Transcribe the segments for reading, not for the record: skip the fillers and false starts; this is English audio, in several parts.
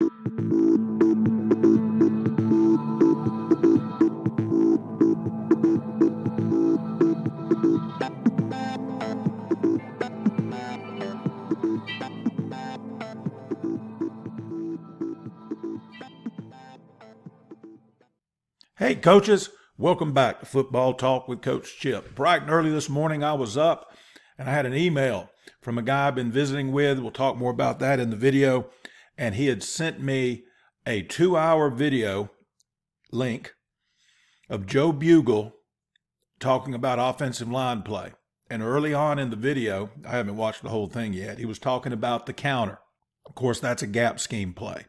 Hey coaches, welcome back to Football Talk with Coach Chip. Bright and early this morning I was up and I had an email from a guy I've been visiting with. We'll talk more about that in the video. And he had sent me a 2-hour video link of Joe Bugel talking about offensive line play. And early on in the video, I haven't watched the whole thing yet, he was talking about the counter. Of course, that's a gap scheme play.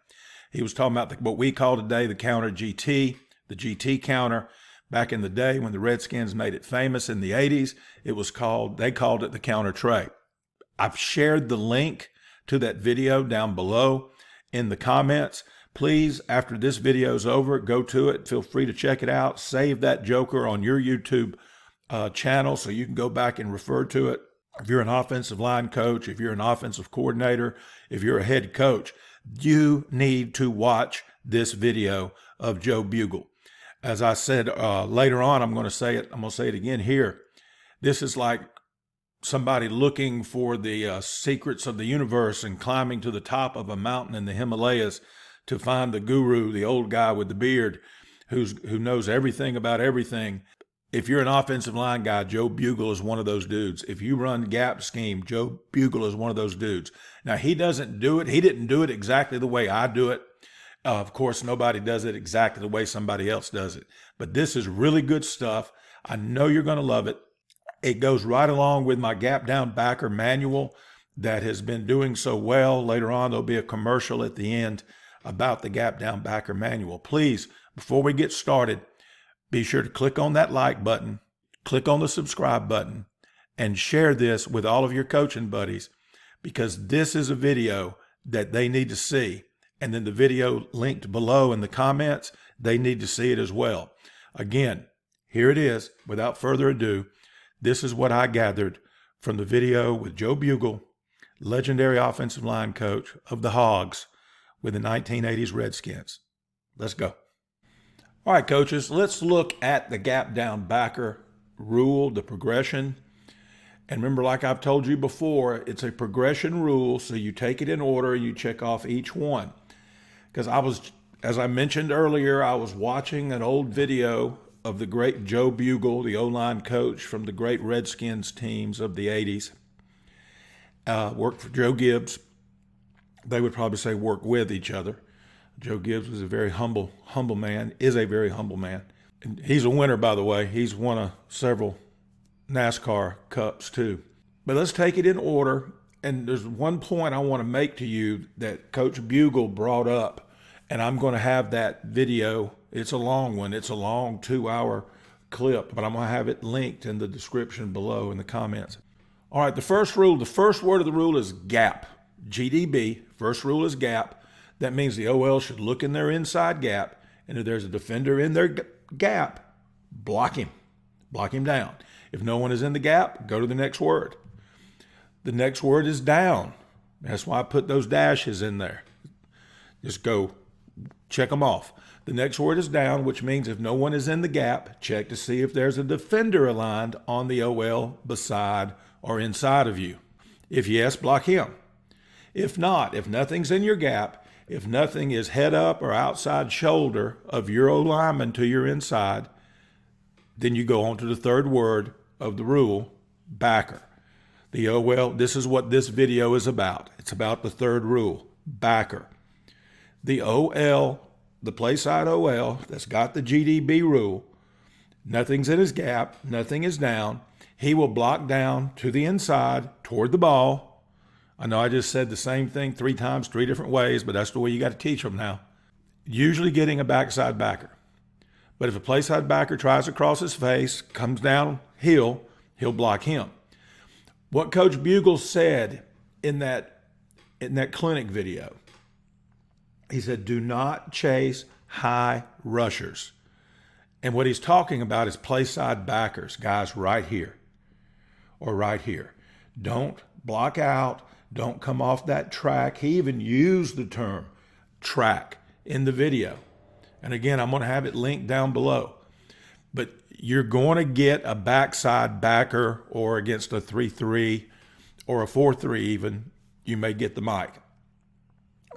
He was talking about what we call today the counter GT. The GT counter. Back in the day when the Redskins made it famous in the 80s, they called it the counter tray. I've shared the link to that video down below in the comments. Please, after this video is over, go to it. Feel free to check it out. Save that joker on your YouTube channel so you can go back and refer to it. If you're an offensive line coach, if you're an offensive coordinator, if you're a head coach, you need to watch this video of Joe Bugel. As I said later on, I'm going to say it again here. This is like somebody looking for the secrets of the universe and climbing to the top of a mountain in the Himalayas to find the guru, the old guy with the beard who knows everything about everything. If you're an offensive line guy, Joe Bugel is one of those dudes. If you run gap scheme, Joe Bugel is one of those dudes. Now, he doesn't do it. He didn't do it exactly the way I do it. Of course, nobody does it exactly the way somebody else does it. But this is really good stuff. I know you're going to love it. It goes right along with my gap down backer manual that has been doing so well. Later on, there'll be a commercial at the end about the gap down backer manual. Please, before we get started, be sure to click on that like button, click on the subscribe button, and share this with all of your coaching buddies, because this is a video that they need to see. And then the video linked below in the comments, they need to see it as well. Again, here it is. Without further ado, this is what I gathered from the video with Joe Bugel, legendary offensive line coach of the Hogs with the 1980s Redskins. Let's go. All right, coaches, let's look at the gap down backer rule, the progression. And remember, like I've told you before, it's a progression rule, so you take it in order and you check off each one. Because as I mentioned earlier, I was watching an old video of the great Joe Bugel, the O-line coach from the great Redskins teams of the 80s. Worked for Joe Gibbs. They would probably say work with each other. Joe Gibbs was a very humble man, is a very humble man. And he's a winner, by the way. He's won several NASCAR Cups, too. But let's take it in order. And there's one point I want to make to you that Coach Bugel brought up. And I'm going to have that video. It's a long one. It's a long 2-hour clip, but I'm going to have it linked in the description below in the comments. All right, the first rule, the first word of the rule is gap. GDB, first rule is gap. That means the OL should look in their inside gap, and if there's a defender in their gap, block him. Block him down. If no one is in the gap, go to the next word. The next word is down. That's why I put those dashes in there. Just go. Check them off. The next word is down, which means if no one is in the gap, check to see if there's a defender aligned on the OL beside or inside of you. If yes, block him. If not, if nothing's in your gap, if nothing is head up or outside shoulder of your O-lineman to your inside, then you go on to the third word of the rule, backer. The OL, this is what this video is about. It's about the third rule, backer. The OL, the play side OL that's got the GDB rule, nothing's in his gap, nothing is down. He will block down to the inside toward the ball. I know I just said the same thing 3 times, 3 different ways, but that's the way you got to teach them now. Usually getting a backside backer. But if a play side backer tries to cross his face, comes downhill, he'll block him. What Coach Bugel said in that clinic video, he said, do not chase high rushers. And what he's talking about is play side backers, guys right here or right here. Don't block out. Don't come off that track. He even used the term, track in the video. And again, I'm going to have it linked down below. But you're going to get a backside backer, or against a 3-3 or a 4-3 even, you may get the mic.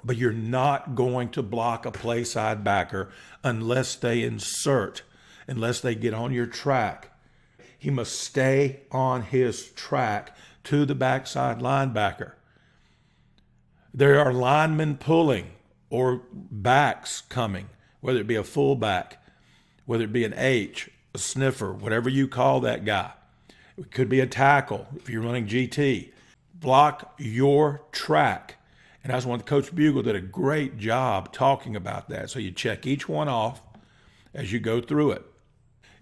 But you're not going to block a play side backer unless they insert, unless they get on your track. He must stay on his track to the backside linebacker. There are linemen pulling or backs coming, whether it be a fullback, whether it be an H, a sniffer, whatever you call that guy. It could be a tackle if you're running GT. Block your track. And that's when Coach Bugel did a great job talking about that. So you check each one off as you go through it.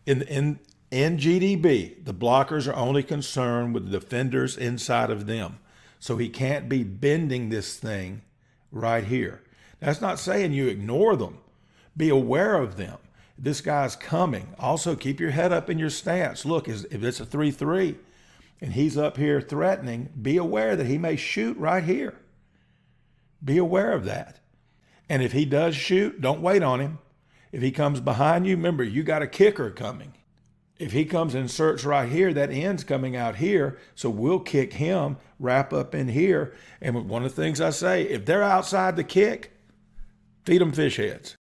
In GDB, the blockers are only concerned with the defenders inside of them. So he can't be bending this thing right here. That's not saying you ignore them. Be aware of them. This guy's coming. Also, keep your head up in your stance. Look, if it's a 3-3 and he's up here threatening, be aware that he may shoot right here. Be aware of that. And if he does shoot, don't wait on him. If he comes behind you, remember, you got a kicker coming. If he comes and inserts right here, that end's coming out here, so we'll kick him, wrap up in here. And one of the things I say, if they're outside the kick, feed them fish heads.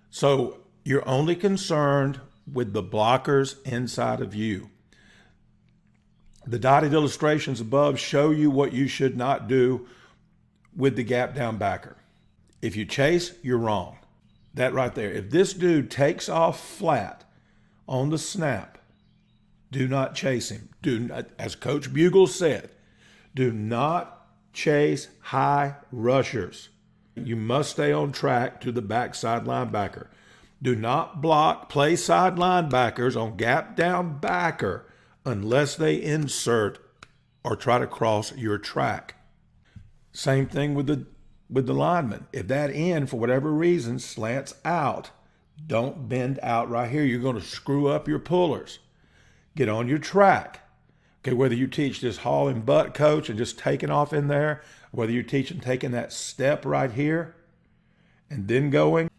So you're only concerned with the blockers inside of you. The dotted illustrations above show you what you should not do with the gap down backer. If you chase, you're wrong. That right there. If this dude takes off flat on the snap, do not chase him. Do not, as Coach Bugel said, do not chase high rushers. You must stay on track to the backside linebacker. Do not block play side linebackers on gap down backer unless they insert or try to cross your track. Same thing with the lineman. If that end, for whatever reason, slants out, don't bend out right here. You're going to screw up your pullers. Get on your track. Okay, whether you teach this haul and butt coach and just taking off in there, whether you're teaching taking that step right here and then going.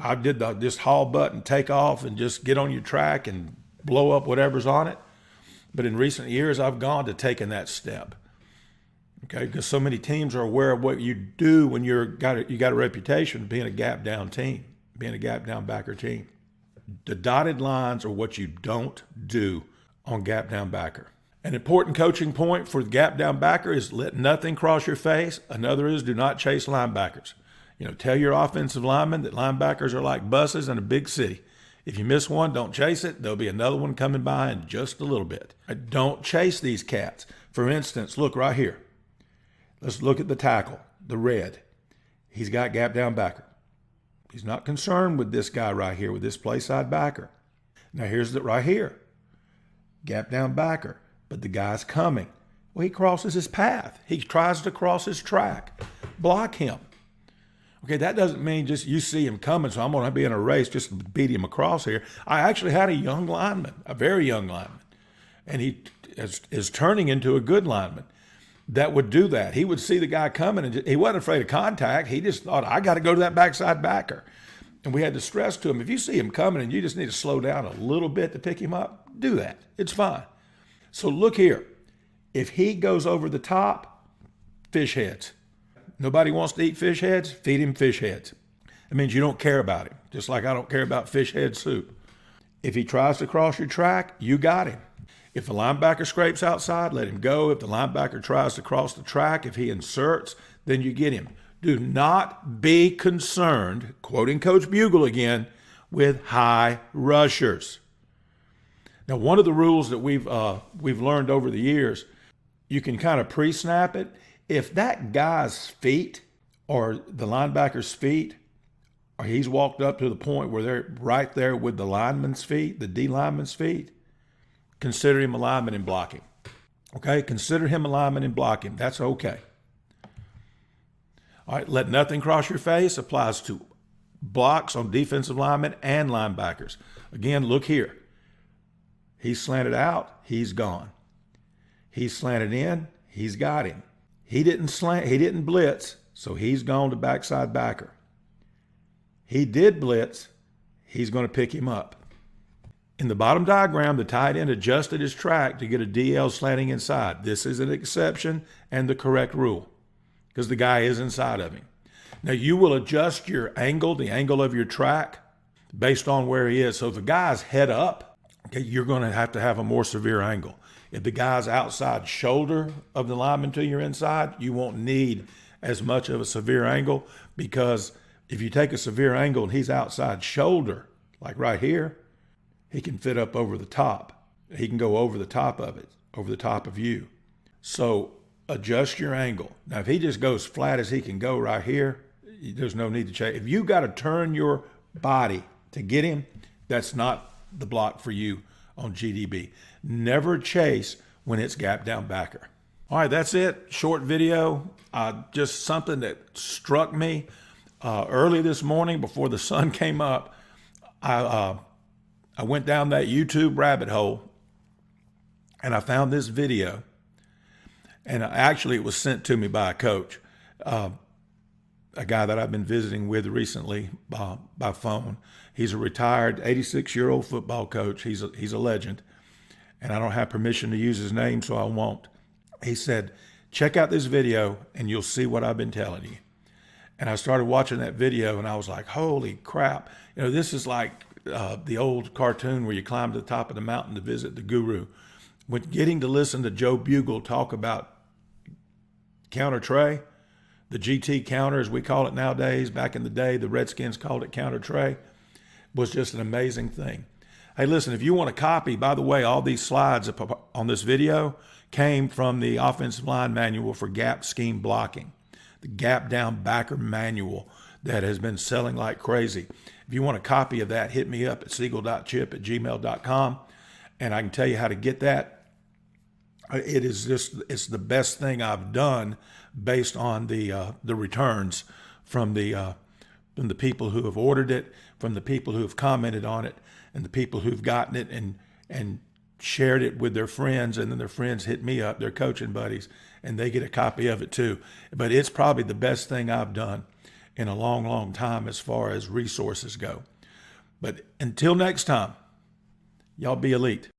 I did just haul butt and take off and just get on your track and blow up whatever's on it. But in recent years, I've gone to taking that step. Okay, because so many teams are aware of what you do when you got a reputation of being a gap down team, being a gap down backer team. The dotted lines are what you don't do on gap down backer. An important coaching point for the gap down backer is let nothing cross your face. Another is do not chase linebackers. Tell your offensive linemen that linebackers are like buses in a big city. If you miss one, don't chase it. There'll be another one coming by in just a little bit. Don't chase these cats. For instance, look right here. Let's look at the tackle, the red. He's got gap down backer. He's not concerned with this guy right here, with this play side backer. Now here's the right here. Gap down backer, but the guy's coming. Well, he crosses his path. He tries to cross his track. Block him. Okay, that doesn't mean just you see him coming, so I'm going to be in a race just to beat him across here. I actually had a young lineman, a very young lineman, and he is turning into a good lineman that would do that. He would see the guy coming, and he wasn't afraid of contact. He just thought, I got to go to that backside backer. And we had to stress to him, if you see him coming and you just need to slow down a little bit to pick him up, do that. It's fine. So look here. If he goes over the top, fish heads. Nobody wants to eat fish heads? Feed him fish heads. It means you don't care about him, just like I don't care about fish head soup. If he tries to cross your track, you got him. If the linebacker scrapes outside, let him go. If the linebacker tries to cross the track, if he inserts, then you get him. Do not be concerned, quoting Coach Bugel again, with high rushers. Now, one of the rules that we've learned over the years, you can kind of pre-snap it. If that guy's feet or the linebacker's feet, or he's walked up to the point where they're right there with the lineman's feet, the D lineman's feet, consider him a lineman and block him. Okay, consider him a lineman and block him. That's okay. All right, let nothing cross your face applies to blocks on defensive linemen and linebackers. Again, look here. He's slanted out, he's gone. He's slanted in, he's got him. He didn't blitz, so he's gone to backside backer. he did blitz, he's going to pick him up. In the bottom diagram, the tight end adjusted his track to get a DL slanting inside. This is an exception and the correct rule because the guy is inside of him. Now, you will adjust your angle, the angle of your track, based on where he is. So if the guy's head up, okay, you're going to have a more severe angle. If the guy's outside shoulder of the lineman to your inside, you won't need as much of a severe angle, because if you take a severe angle and he's outside shoulder, like right here, he can fit up over the top. He can go over the top of it, over the top of you. So adjust your angle. Now, if he just goes flat as he can go right here, there's no need to change. If you got to turn your body to get him, that's not the block for you on GDB. Never chase when it's gap down backer. All right, that's it. Short video. Just something that struck me early this morning before the sun came up. I went down that YouTube rabbit hole and I found this video. And actually, it was sent to me by a coach, a guy that I've been visiting with recently by phone. He's a retired 86-year-old football coach. He's a legend. And I don't have permission to use his name, so I won't. He said, check out this video and you'll see what I've been telling you. And I started watching that video and I was like, holy crap. You know, this is like the old cartoon where you climb to the top of the mountain to visit the guru. When getting to listen to Joe Bugel talk about counter tray, the GT counter as we call it nowadays, back in the day, the Redskins called it counter tray, was just an amazing thing. Hey, listen, if you want a copy, by the way, all these slides on this video came from the offensive line manual for gap scheme blocking, the gap down backer manual that has been selling like crazy. If you want a copy of that, hit me up at siegel.chip@gmail.com, and I can tell you how to get that. It's the best thing I've done based on the returns from the people who have ordered it, from the people who have commented on it, and the people who've gotten it and shared it with their friends, and then their friends hit me up, their coaching buddies, and they get a copy of it too. But it's probably the best thing I've done in a long, long time as far as resources go. But until next time, y'all be elite.